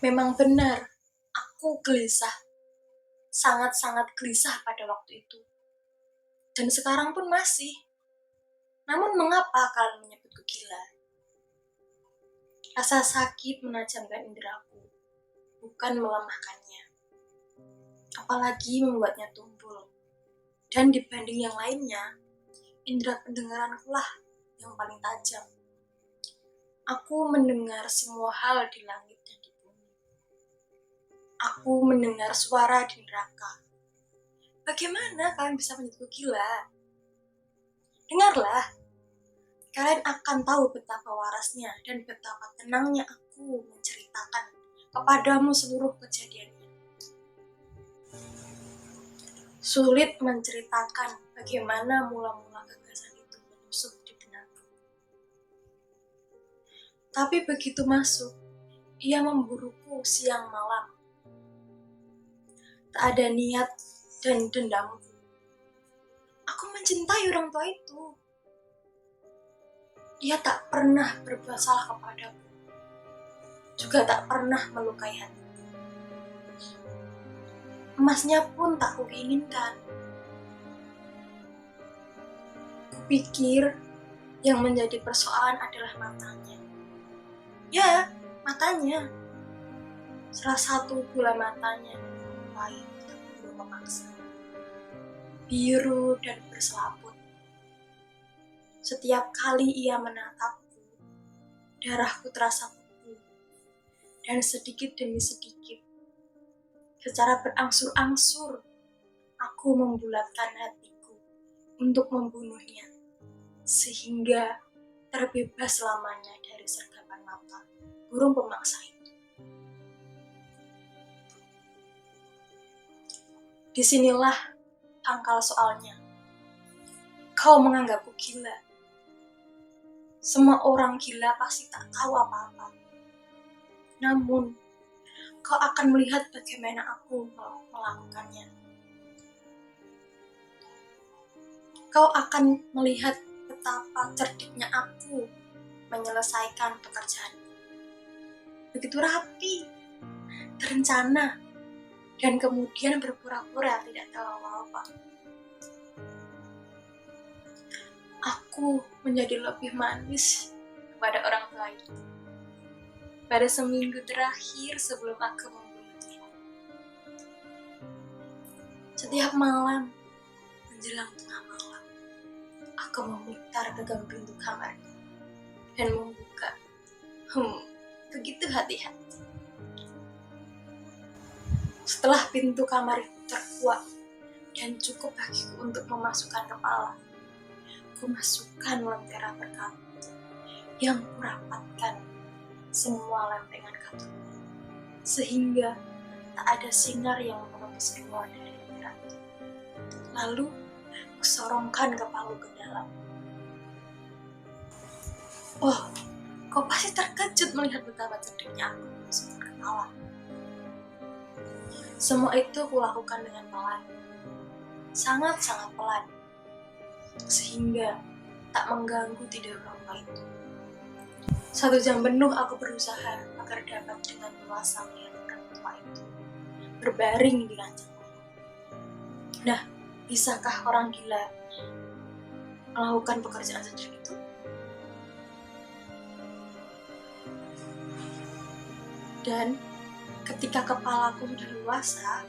Memang benar, aku gelisah, sangat-sangat gelisah pada waktu itu. Dan sekarang pun masih. Namun mengapa kalian menyebutku gila? Rasa sakit menajamkan inderaku, bukan melemahkannya. Apalagi membuatnya tumpul. Dan dibanding yang lainnya, indera pendengaranku lah yang paling tajam. Aku mendengar semua hal di langit dan di bumi. Aku mendengar suara di neraka. Bagaimana kalian bisa menyebutku gila? Dengarlah, kalian akan tahu betapa warasnya dan betapa tenangnya aku menceritakan kepadamu seluruh kejadiannya. Sulit menceritakan bagaimana mula-mula gagasan itu menusuk di benakku. Tapi begitu masuk, ia memburuku siang malam. Tak ada niat dan dendamku. Aku mencintai orang tua itu. Dia tak pernah berbuat salah kepadaku, juga tak pernah melukai hatiku. Emasnya pun tak kuinginkan. Kupikir yang menjadi persoalan adalah matanya. Ya, matanya. Salah satu bola matanya lain belum memaksa. Biru dan berselaput. Setiap kali ia menatapku, darahku terasa beku. Dan sedikit demi sedikit, secara berangsur-angsur, aku membulatkan hatiku untuk membunuhnya, sehingga terbebas selamanya dari sergapan mata burung pemaksa itu. Disinilah pangkal soalnya. Kau menganggapku gila. Semua orang gila pasti tak tahu apa-apa. Namun, kau akan melihat bagaimana aku melakukannya. Kau akan melihat betapa cerdiknya aku menyelesaikan pekerjaan. Begitu rapi, terencana, dan kemudian berpura-pura tidak tahu apa-apa. Aku menjadi lebih manis kepada orang tua itu. Pada seminggu terakhir sebelum aku membunuhnya. Setiap malam, menjelang tengah malam, aku memutar gagang pintu kamarnya dan membuka. Begitu hati-hati. Setelah pintu kamar itu terkuak dan cukup bagiku untuk memasukkan kepala, aku masukkan lentera berkabut yang kurapatkan semua lempengan katupnya, sehingga tak ada sinar yang menembus keluar dari lentera itu. Lalu, aku sorongkan kepala ke dalam. Oh, kau pasti terkejut melihat betapa cerdiknya aku memasukkan kepala. Semua itu kulakukan dengan pelan, sangat-sangat pelan, sehingga tak mengganggu tidur orang tua itu. 1 jam penuh aku berusaha agar dapat dengan leluasa melihat orang tua itu berbaring di ranjangnya. Nah, bisakah orang gila melakukan pekerjaan sederhana itu? Dan ketika kepalaku sudah luasa,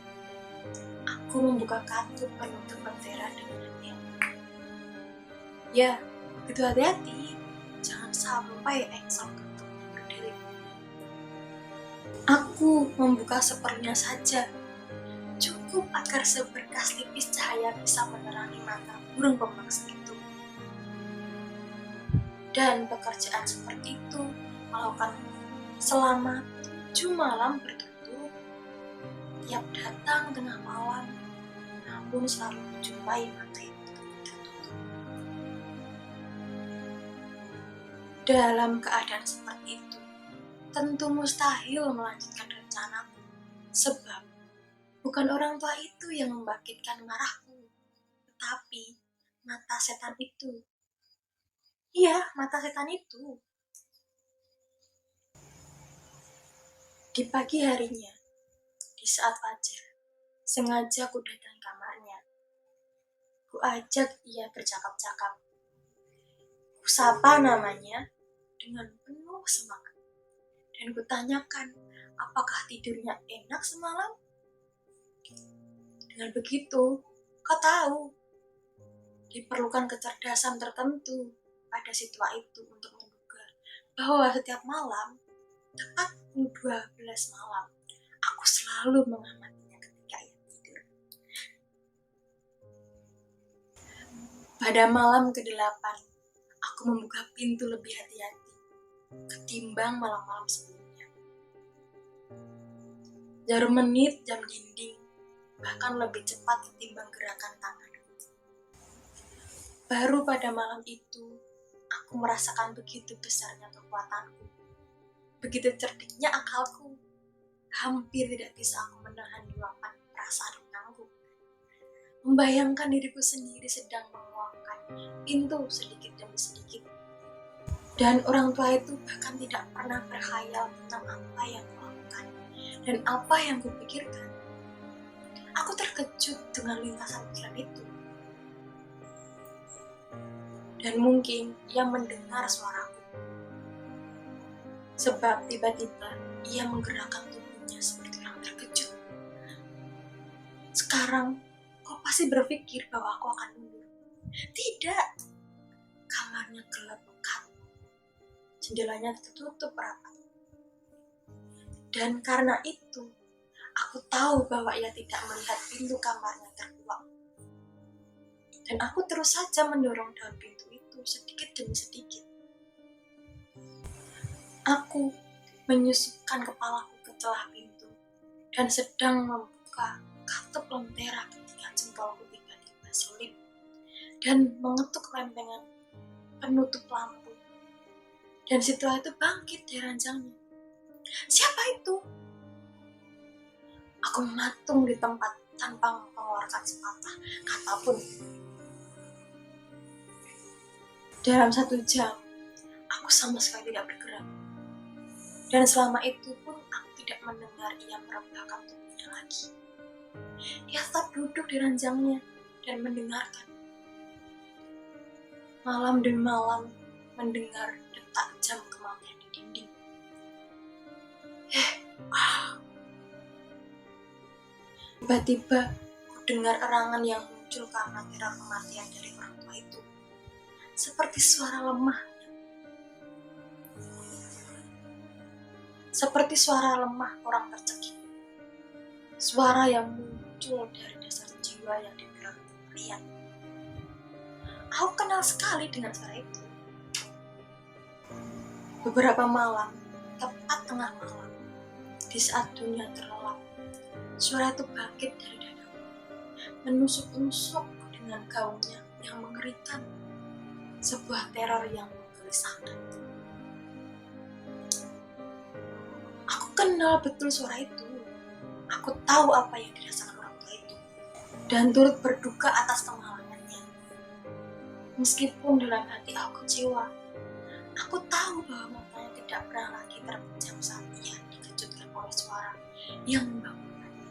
aku membuka katup penutup lentera dengan hati-hati. Ya, begitu hati-hati, jangan sampai engsel ketupnya berdiri. Aku membuka seperlunya saja, cukup agar seberkas tipis cahaya bisa menerangi mata burung pemaksa itu. Dan pekerjaan seperti itu melakukan selama 7 malam berturut-turut. Tiap datang tengah malam, namun selalu menjumpai mata itu tertutup. Dalam keadaan seperti itu, tentu mustahil melanjutkan rencanaku, sebab bukan orang tua itu yang membangkitkan marahku, tetapi mata setan itu. Iya, mata setan itu. Di pagi harinya, di saat fajar, sengaja ku datang kamarnya. Ku ajak ia bercakap-cakap. Ku sapa namanya dengan penuh semangat. Dan ku tanyakan, apakah tidurnya enak semalam? Dengan begitu, kau tahu, diperlukan kecerdasan tertentu pada siswa itu untuk menduga bahwa setiap malam, tepat pukul 12 malam, aku selalu mengamatinya ketika ia tidur. Pada malam ke-8, aku membuka pintu lebih hati-hati ketimbang malam-malam sebelumnya. Jarum menit jam dinding bahkan lebih cepat ketimbang gerakan tangan. Baru pada malam itu, aku merasakan begitu besarnya kekuatanku, begitu cerdiknya akalku. Hampir tidak bisa aku menahan luapan perasaan menanggung. Membayangkan diriku sendiri sedang mengeluarkan pintu sedikit demi sedikit. Dan orang tua itu bahkan tidak pernah berkhayal tentang apa yang kulakukan dan apa yang kupikirkan. Aku terkejut dengan lintasan pikiran itu. Dan mungkin ia mendengar suaraku. Sebab tiba-tiba ia menggerakkan tubuhnya seperti orang terkejut. Sekarang, kau pasti berpikir bahwa aku akan mundur. Tidak. Kamarnya gelap pekat. Jendelanya tertutup rapat. Dan karena itu, aku tahu bahwa ia tidak melihat pintu kamarnya terbuka. Dan aku terus saja mendorong daun pintu itu sedikit demi sedikit. Aku menyusupkan kepalaku ke celah pintu dan sedang membuka katup lentera ketika jempolku tiba-tiba selip dan mengetuk lempengan penutup lampu. Dan siswa itu bangkit dari ranjangnya. Siapa itu? Aku mematung di tempat tanpa mengeluarkan sepatah kata pun. Dalam 1 jam, aku sama sekali tidak bergerak. Dan selama itu pun aku tidak mendengar ia merebahkan tubuhnya lagi. Ia tetap duduk di ranjangnya dan mendengarkan. Malam demi malam mendengar detak jam kematian di dinding. Tiba-tiba ku dengar erangan yang muncul karena teror kematian dari orang tua itu. Seperti suara lemah. Seperti suara lemah orang tercekik. Suara yang muncul dari dasar jiwa yang dibilang lihat. Aku kenal sekali dengan suara itu. Beberapa malam, tepat tengah malam, di saat dunia terlelap, suara itu bangkit dari dadaku, menusuk-nusuk dengan gaungnya yang mengerikan, sebuah teror yang menggelisahkan. Aku kenal betul suara itu. Aku tahu apa yang dirasakan orang tua itu, dan turut berduka atas kemalangannya. Meskipun dalam hati aku kecewa, aku tahu bahwa matanya tidak pernah lagi terpejam saat ia dikejutkan oleh suara yang membangunkannya.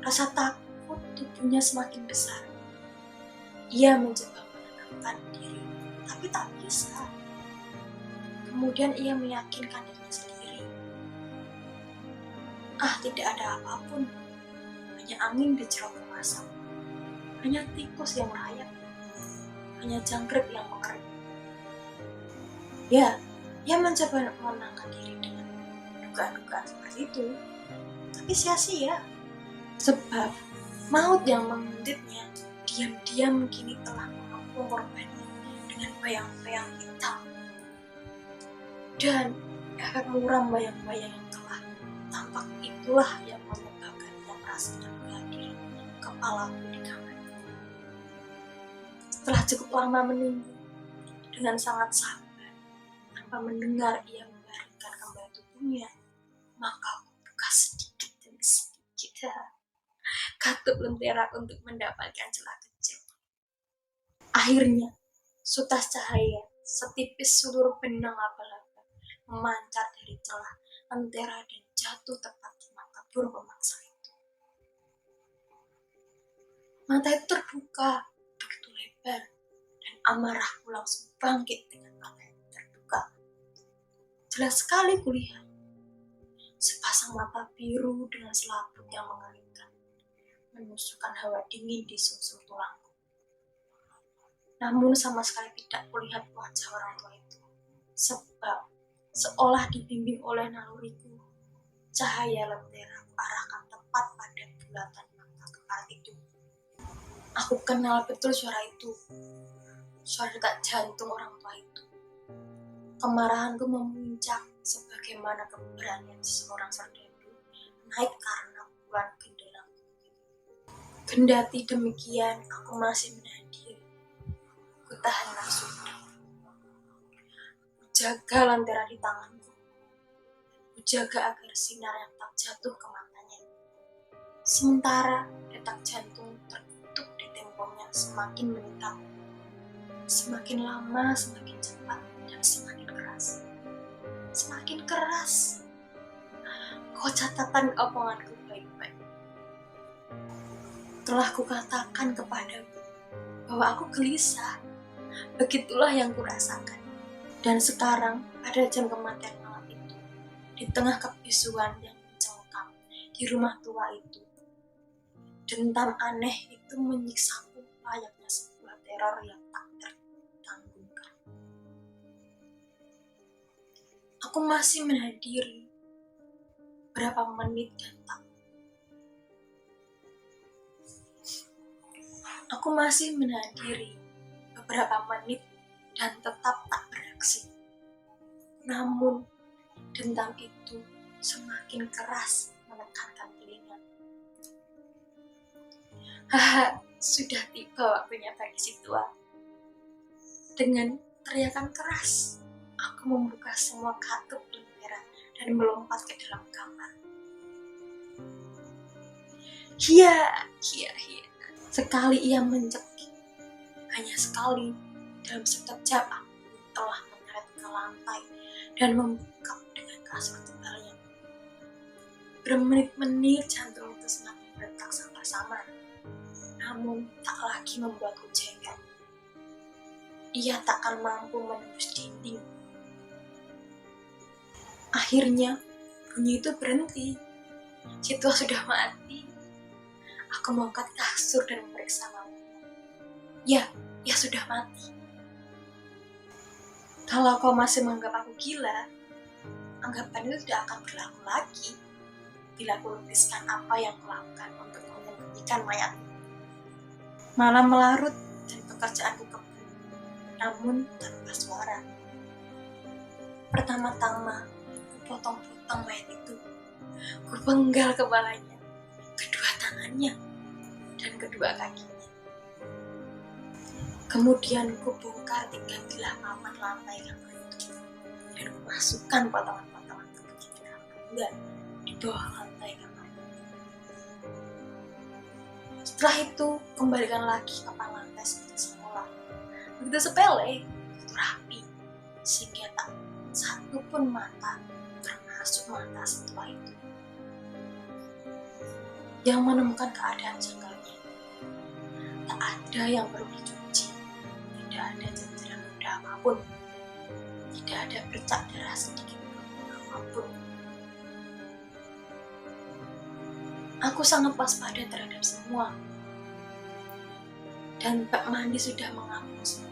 Rasa takut tubuhnya semakin besar. Ia mencoba menenangkan diri, tapi tak bisa. Kemudian ia meyakinkan dirinya sendiri. Tidak ada apapun. Hanya angin di cerobong asap. Hanya tikus yang merayap. Hanya jangkrik yang mengerik. Ya, ia mencoba menenangkan diri dengan dugaan-dugaan seperti itu. Tapi sia-sia. Sebab maut yang mengintipnya diam-diam kini telah mengepung korbannya dengan bayang-bayang hitam. Dan efek muram bayang-bayang yang telah tampak itulah yang menyebabkan ia merasa berada kepalaku di kamar. Setelah cukup lama menunggu dengan sangat sabar tanpa mendengar ia membaringkan kembali tubuhnya, maka aku buka sedikit demi sedikit katup lentera untuk mendapatkan celah kecil. Akhirnya, sutas cahaya setipis seluruh benang laba-laba memancar dari celah setelah lentera dan jatuh tepat di mata burung pemangsa itu. Mata itu terbuka begitu lebar dan amarahku langsung bangkit dengan mata itu terbuka. Jelas sekali kulihat sepasang mata biru dengan selaput yang mengerikan menusukkan hawa dingin di sumsum tulangku. Namun sama sekali tidak kulihat wajah orang tua itu, sebab seolah dibimbing oleh naluriku, cahaya lentera aku arahkan tepat pada bulatan mata kepala itu. Aku kenal betul suara itu, suara detak jantung orang tua itu. Kemarahanku memuncak sebagaimana keberanian seseorang serdadu naik karena pukulan gendalang. Kendati demikian, aku masih menahan diri. Ku tahan nafsuku. Ku jaga lentera di tanganku. Ku jaga agar sinar yang tak jatuh ke matanya. Sementara detak jantung terkutuk di temponya semakin meningkat. Semakin lama, semakin cepat, dan semakin keras. Semakin keras. Kau catatan omonganku baik-baik. Telah kukatakan kepadamu bahwa aku gelisah. Begitulah yang kurasakan. Dan sekarang pada jam kematian malam itu, di tengah kebisuan yang mencengkam di rumah tua itu, dentam aneh itu menyiksaku layaknya sebuah teror yang tak tertanggungan. Aku masih menahan diri berapa menit dan tak. Aku masih menahan diri beberapa menit dan tetap tak bereaksi. Namun, dentam itu semakin keras menekankan telinga. Haha, sudah tiba waktunya bagi si tua. Dengan teriakan keras, aku membuka semua katup lentera dan melompat ke dalam kamar. Hiya, hiya, hiya. Sekali ia mencekik, hanya sekali, dalam sekejap aku telah menyeret ke lantai dan membungkam dengan kasur tebalnya. Bermenit-menit jantung itu semakin berdetak samar-samar, namun tak lagi membuatku jengkel. Ia takkan mampu menembus dinding. Akhirnya, bunyi itu berhenti. Si tua sudah mati. Aku mengangkat kasur dan memeriksa matanya. Ya sudah mati. Kalau kau masih menganggap aku gila, anggapan itu tidak akan berlaku lagi bila aku lukiskan apa yang kulakukan untuk menyembunyikan mayat. Malam melarut dan pekerjaanku kebut, namun tanpa suara. Pertama-tama, ku potong-potong mayat itu. Ku penggal kepalanya, kedua tangannya, dan kedua kakinya. Kemudian ku bongkar 3 bilah papan lantai kamar itu dan ku masukkan potongan-potongan kecil ke dalam genggaman di bawah lantai kamar itu. Setelah itu, kembalikan lagi papan lantai seperti semula. Begitu sepele, begitu rapi, sehingga tak satu pun mata, termasuk mata si tua itu, yang menemukan keadaan janggalnya. Tak ada yang perlu dicuci, tidak ada ceceran noda apapun, tidak ada bercak darah sedikit pun apapun. Aku sangat waspada terhadap semua, dan bak mandi sudah menghapus.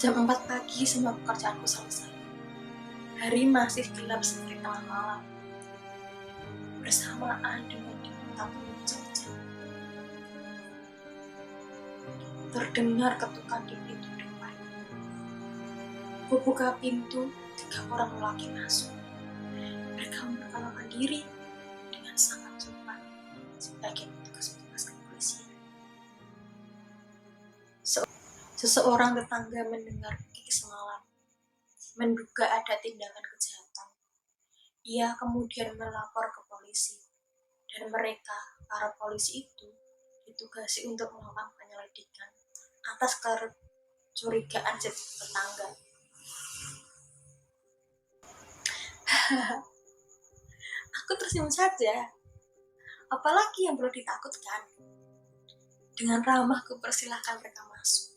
Jam 4 pagi semua pekerjaanku selesai. Hari masih gelap seperti tengah malam. Bersamaan dengan detak hujan, terdengar ketukan di pintu depan. Ku buka pintu, 3 orang lelaki masuk. Mereka memperkenalkan diri dengan sangat sopan sebagai petugas-petugas kepolisian. Seseorang tetangga mendengar kikis semalam, menduga ada tindakan kejahatan. Ia kemudian melapor ke polisi, dan mereka, para polisi itu, ditugasi untuk melakukan penyelidikan atas kecurigaan tetangga. Aku tersenyum saja. Apalagi yang perlu ditakutkan? Dengan ramah kupersilahkan mereka masuk.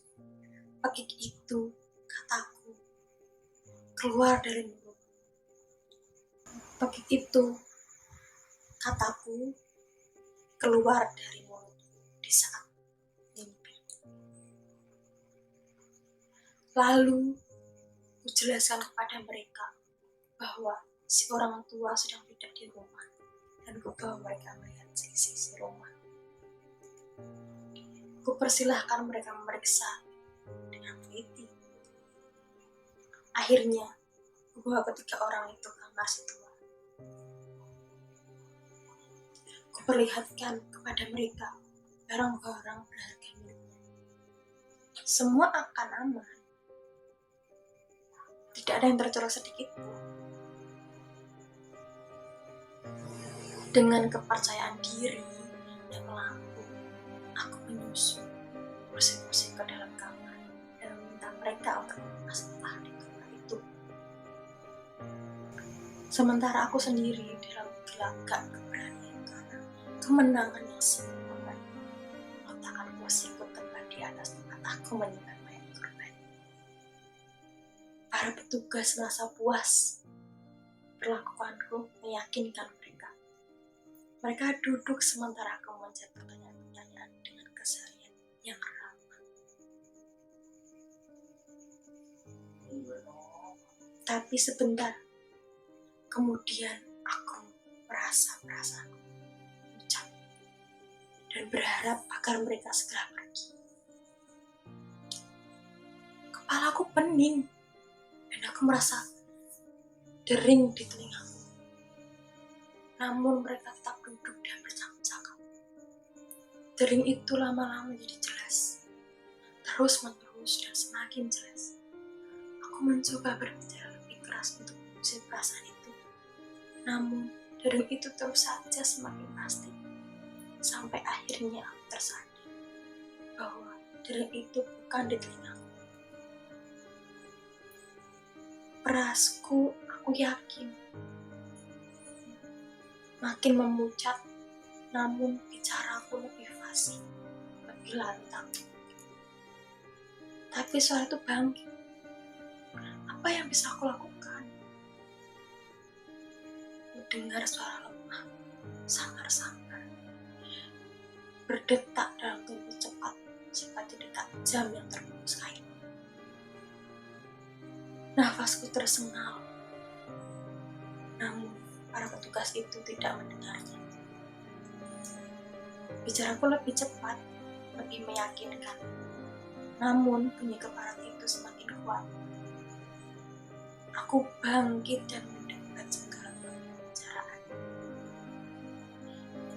Pagi itu, kataku, keluar dari mulut. Pagi itu, kataku, keluar dari mulut di saat mimpi. Lalu, kujelaskan kepada mereka bahwa si orang tua sedang tidak di rumah dan kubawa mereka melihat sisi rumah. Kupersilahkan mereka memeriksa dengan teliti. Akhirnya, kubawa ketiga orang itu ke kamar si tua. Kuperlihatkan kepada mereka barang-barang berharga miliknya. Semua akan aman. Tidak ada yang tercorok sedikit pun. Dengan kepercayaan diri dan lampu, aku menyusul bersih-bersih ke dalam kamar dan meminta mereka untuk melepas di kamar itu. Sementara aku sendiri dalam gelagat keberanian karena kemenangan yang sempurna. Letakkan kursiku tepat di atas tempat aku menyimpan mayat korban. Para petugas merasa puas. Perlakuanku meyakinkan mereka. Mereka duduk sementara aku menjawab pertanyaan-pertanyaan dengan keseharian yang ramah. Tapi sebentar, kemudian aku merasa perasaanku pucat dan berharap agar mereka segera pergi. Kepalaku pening dan aku merasa dering di telingaku. Namun mereka tetap duduk dan bercakap-cakap. Dering itu lama-lama menjadi jelas, terus-menerus dan semakin jelas. Aku mencoba berbicara lebih keras untuk mengusir perasaan itu. Namun dering itu terus saja semakin pasti. Sampai akhirnya aku tersadar bahwa dering itu bukan di telingaku. Perasku, aku yakin, makin memucat, namun bicaraku lebih fasih, lebih lantang. Tapi suara itu bangkit. Apa yang bisa aku lakukan? Mendengar suara lemah, samar-samar, berdetak dalam tempo cepat, seperti detak jam yang terbungkus kain. Nafasku tersengal, namun para petugas itu tidak mendengarnya. Bicaraku lebih cepat, lebih meyakinkan. Namun bunyi keparat itu semakin kuat. Aku bangkit dan mendebat segala pembicaraan.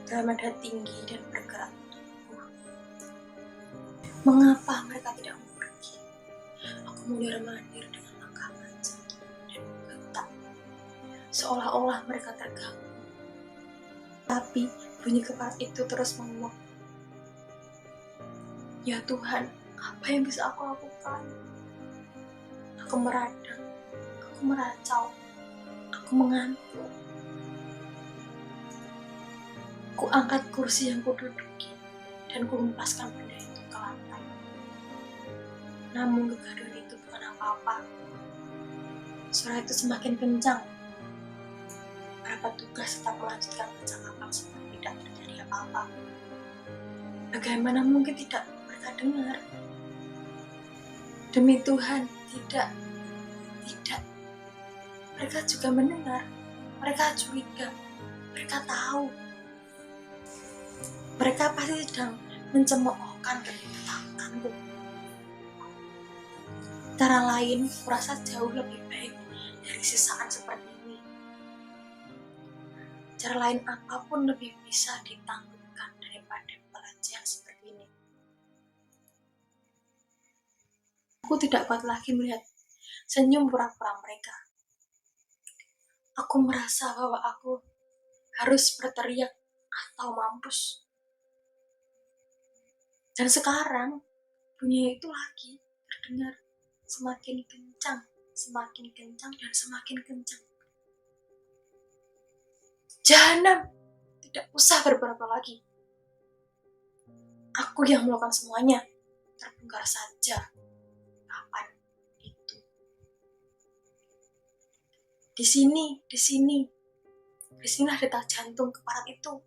Dalam nada tinggi dan bergerak tubuh. Mengapa mereka tidak mau pergi? Aku mondar-mandir dengan langkah manja dan menggetak, seolah-olah mereka terganggu. Tapi bunyi keparat itu terus menguap. Ya Tuhan, apa yang bisa aku lakukan? Aku meradang, aku meracau, aku mengantuk. Ku angkat kursi yang kududuki dan ku hempaskan benda itu ke lantai. Namun kegaduhan itu bukan apa-apa. Suara itu semakin kencang. Para petugas tetap melanjutkan percakapan seperti tidak terjadi apa-apa. Bagaimana mungkin tidak mereka dengar? Demi Tuhan, tidak. Mereka juga mendengar. Mereka curiga. Mereka tahu. Mereka pasti sedang mencemoohkan dan menentangkanku. Cara lain, kurasa jauh lebih baik dari sisaan seperti ini. Cara lain apapun lebih bisa ditangguhkan daripada pelecehan seperti ini. Aku tidak kuat lagi melihat senyum pura-pura mereka. Aku merasa bahwa aku harus berteriak atau mampus. Dan sekarang bunyi itu lagi terdengar semakin kencang dan semakin kencang. Jahanam, tidak usah berberapa lagi. Aku yang melakukan semuanya, terbongkar saja. Kapan itu? Di sini. Disinilah detak jantung keparat itu.